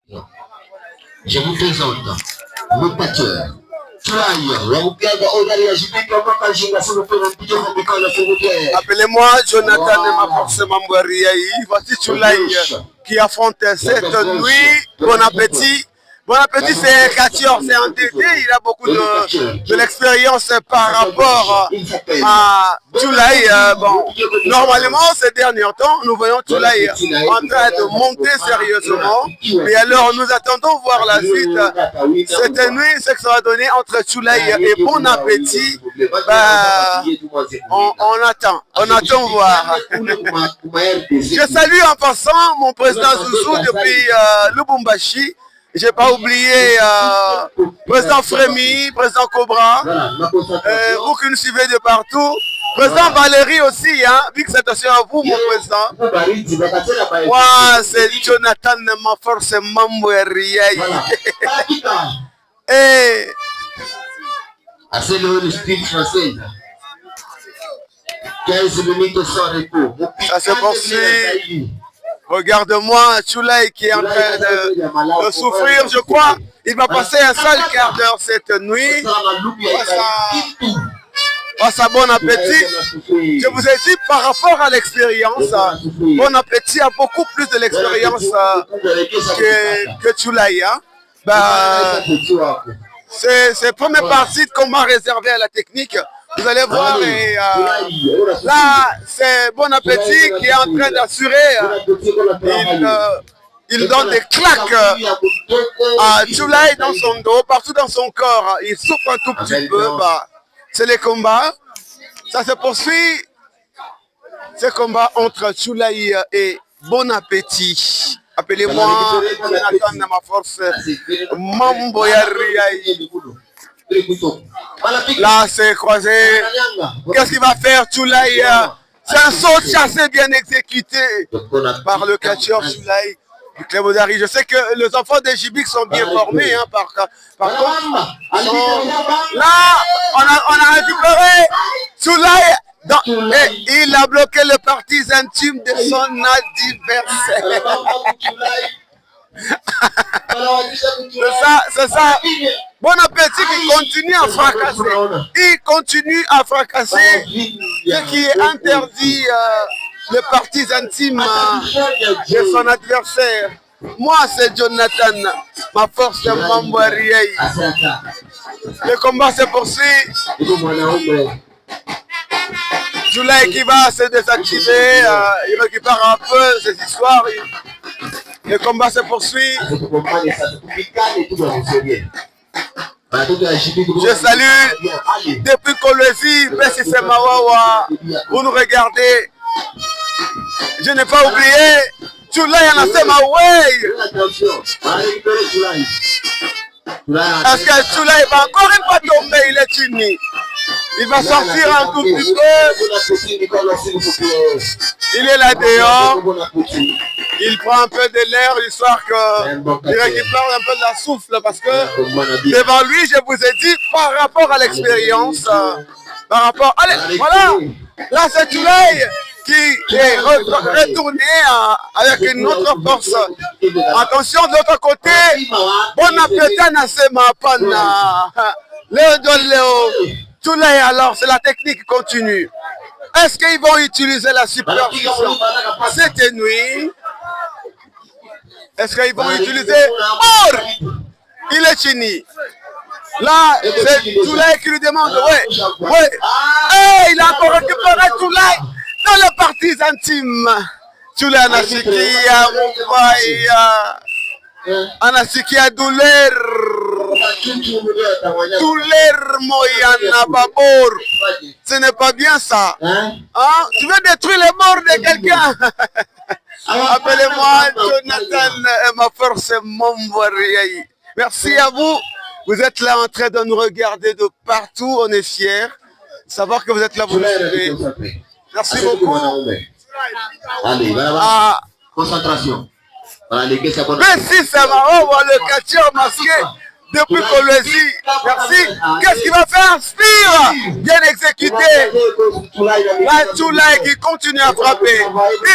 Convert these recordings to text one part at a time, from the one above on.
Je vous présente le batteur. Appelez-moi Jonathan Maforce Mambouariaï. Voici Chulaï qui affronte cette nuit. Bon appétit. Bon appétit, c'est Katior, c'est entêté, il a beaucoup de l'expérience par rapport à Chulaï. Bon, normalement, ces derniers temps, nous voyons Chulaï en train de monter sérieusement. Et alors, nous attendons voir la suite. Cette nuit, ce que ça va donner entre Chulaï et Bon Appétit, on attend voir. Je salue en passant mon président Zouzou depuis Lubumbashi. J'ai pas oublié président Frémy, président Cobra, vous qui nous suivez de partout. Président Valérie aussi, hein, vu que c'est aussi à vous, mon président. Moi, c'est Jonathan Maforce Mambouariaï. Et assez le style français. 15 minutes sans repos. Ça se poursuit. Regarde-moi, Chulaï qui est en train de souffrir, je crois. Il va passer un seul quart d'heure cette nuit. Face à Bon Appétit. Je vous ai dit par rapport à l'expérience, Bon Appétit a beaucoup plus de l'expérience que Chulaï. Hein? C'est la première partie de combat réservé à la technique. Vous allez voir, et, là, c'est Bon Appétit qui est en train d'assurer. Il donne des claques à Chulaï dans son dos, partout dans son corps. Il souffre un tout petit peu. C'est les combats. Ça se poursuit. Ce combat entre Chulaï et Bon Appétit. Appelez-moi Jonathan Maforce Mambouariaï. Là, c'est croisé. Qu'est-ce qu'il va faire, Chulaï? C'est un saut chassé bien exécuté par le catcheur Chulaï du club d'Ari. Je sais que les enfants des Jibiks sont bien formés. Hein, par contre, là, on a récupéré Chulaï. Et il a bloqué les parties intimes de son adversaire. C'est ça. Bon Appétit qui continue à fracasser. Il continue à fracasser ce qui est interdit les parties intimes de son adversaire. Moi, c'est Jonathan, ma force de Mambouariaï. Le combat se poursuit. Chulaï qui va se désactiver, il récupère un peu ces histoires. Le combat se poursuit. Je salue depuis Kolwezi, Bessi Semawawa. Vous nous regardez. Je n'ai pas oublié. Chulaï en a Semaway. Est-ce que Chulaï va encore une fois tomber? Il est uni. Il va sortir un tout petit peu. Il est là dehors. Il prend un peu de l'air, histoire qu'il récupère un peu de la souffle. Parce que devant lui, je vous ai dit, par rapport à l'expérience, par rapport... Allez, voilà. Là, c'est Chulaï qui est retourné avec une autre force. Attention, de l'autre côté, Bon Appétit n'a pas pana. Léo. Chulaï, alors, c'est la technique qui continue. Est-ce qu'ils vont utiliser la supervision cette nuit? Est-ce qu'ils vont utiliser... Or, il est fini. Là, c'est Chulaï qui lui demande, ouais. Hey, il a encore récupéré Chulaï dans les parties intimes. Chulaï Anasikia, Anasikia douleur. Douleur Moyana Babor. Ce n'est pas bien ça. Hein? Tu veux détruire les morts de quelqu'un? Appelez-moi Jonathan Maforce Mambouariaï. Merci à vous. Vous êtes là en train de nous regarder de partout. On est fiers. Savoir que vous êtes là, vous nous suivez. Merci beaucoup. Allez, concentration. Merci, ça va. On voit le catcheur masqué depuis Kolwezi. Merci. Qu'est-ce qu'il va faire? Spire. Bien exécuté. La Chulaï qui continue à frapper.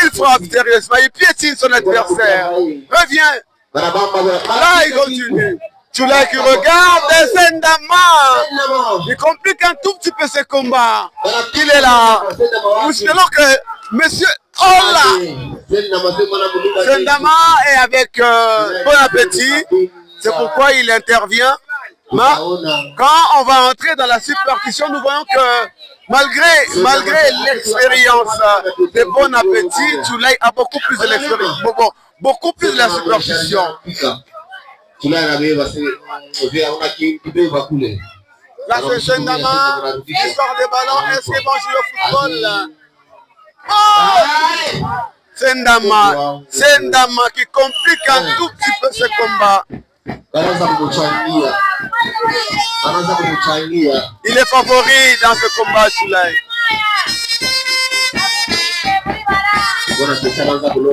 Il frappe sérieusement. Il piétine son adversaire. Reviens. Là, il continue. Tchoulaï qui regarde Sendama. Il complique un tout petit peu ce combat. Il est là. Nous souhaitons que monsieur Ola Sendama est avec bon appétit. C'est pourquoi il intervient. Mais quand on va entrer dans la superstition, nous voyons que malgré l'expérience de bon appétit, Tchoulaï a beaucoup plus de l'expérience, beaucoup plus de la superstition. Là, c'est Sendama, histoire de ballon, est-ce qu'ils vont jouer au football? Oh! Sendama qui complique un tout petit peu ce combat. Il est favori dans ce combat, Tchoulaï.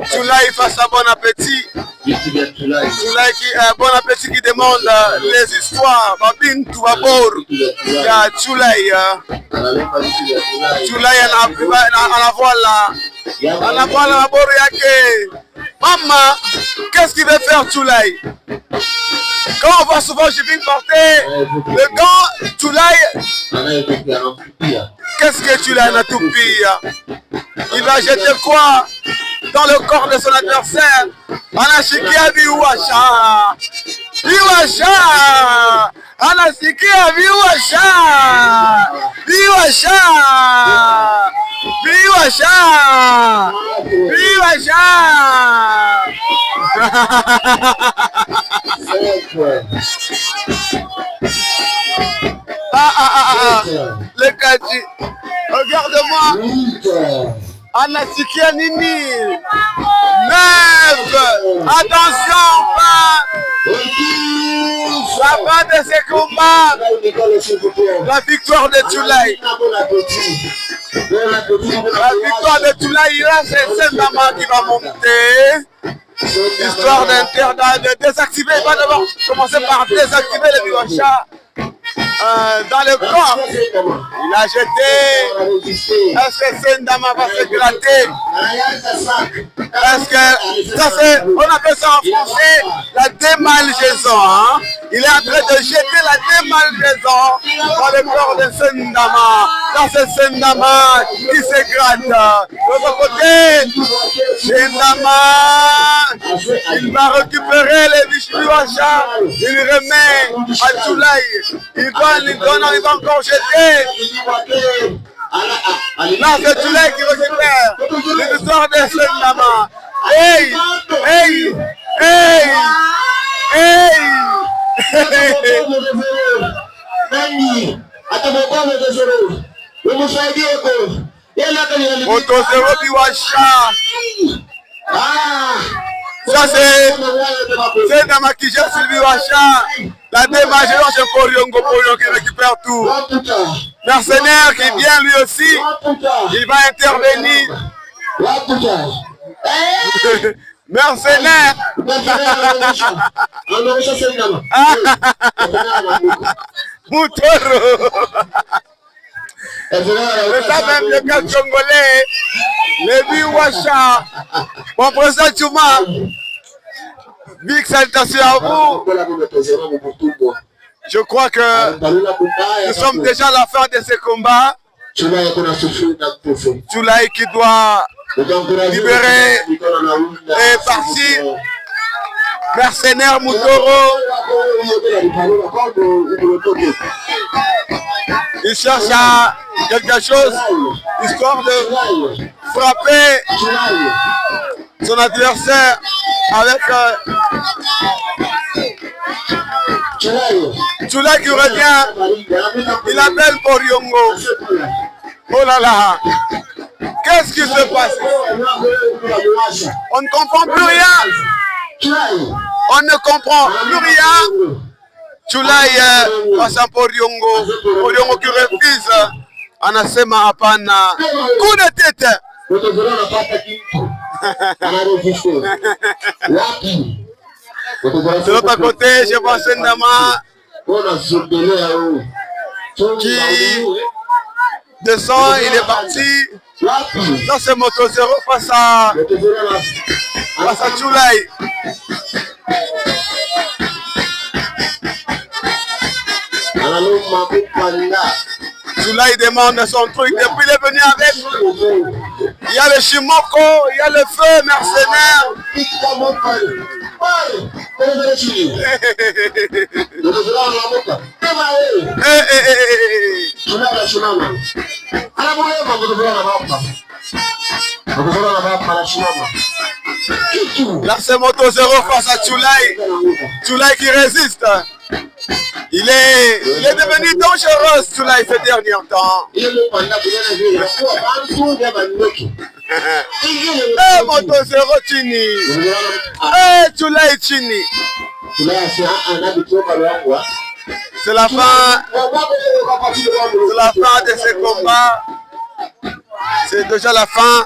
Tchoulaï face à bon appétit. Tchoulaï qui bon appétit qui demande les histoires. Babintou Babor. Tchoulaï. Tchoulaï en la Babor yake. Maman, qu'est-ce qu'il veut faire Tchoulaï? Quand on voit souvent Jibin porter le gant, Tchoulaï, qu'est-ce que Tchoulaï n'a tout pire? Il va jeter quoi dans le corps de son adversaire? Anashikia viwasha, viwasha, anasikia viwasha, viwasha, viwasha, viwasha. Le Kaji, regarde-moi. Anasikia nini? 9. Attention, la fin de ce combat. La victoire de Tchoulaï. La victoire de Tchoulaï, là c'est Sendama qui va monter. Histoire de désactiver, il va devoir commencer par désactiver le Biwacha dans le corps. Il a jeté. Est-ce que Sendama va se gratter? Est-ce que ça c'est, on appelle ça en français la démalgaison, hein? Il est en train de jeter la démalgaison dans le corps de Sendama. Là c'est Sendama qui se gratte. De l'autre côté, Sendama, il va récupérer les Biwacha. Il remet à Tchoulaï. Il va encore jeter. Là, c'est Tchoulaï qui récupère l'histoire de Sendama. Hey! Hey! Hey! Hey! Moto Zero Biwacha. Ça c'est Sendama qui gère Sylvie Wacha. La démagération c'est Poriongo qui récupère tout. Mercenaire qui vient lui aussi. Il va intervenir. Mercenaire. Moutoro. C'est ça même le cas congolais. Les Biwacha. Mon président Tchouma. Big salutation à vous. Je crois que nous sommes déjà à la fin de ce combat. Tchoulaï qui doit libérer les parties. Mercenaire Moutoro. Il cherche à quelque chose, histoire de frapper son adversaire avec Tchoulaï qui revient. Il appelle Poriongo. Oh là là, qu'est-ce qui se passe? On ne comprend plus rien. On ne comprend plus rien. Tchoulaï face à Poriongo. Poriongo qui refuse. Anasema hapana. Coup de tête. De l'autre côté, je vois Sendama qui descend, il est parti. Là, c'est Moto Zero face à Tchoulaï. Tula il demande son truc depuis il est venu avec. Il y a le Shimoko, il y a le feu mercenaire. Là c'est Moto Zero face à Tchoulaï. Tchoulaï qui résiste. Il est devenu dangereux Tchoulaï ces derniers temps. Moto Zero Chini. Tchoulaï Chini. C'est la fin. C'est la fin de ce combat. C'est déjà la fin.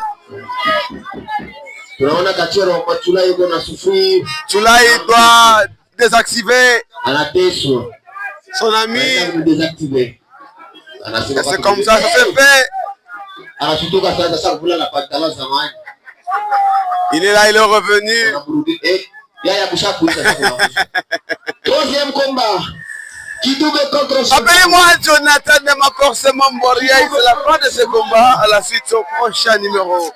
Tchoulaï doit désactiver son ami. C'est comme ça se fait. Il est là, il est revenu. Troisième combat. Appelez-moi Jonathan de ma force Mamboria. C'est la fin de ce combat. À la suite, au prochain numéro.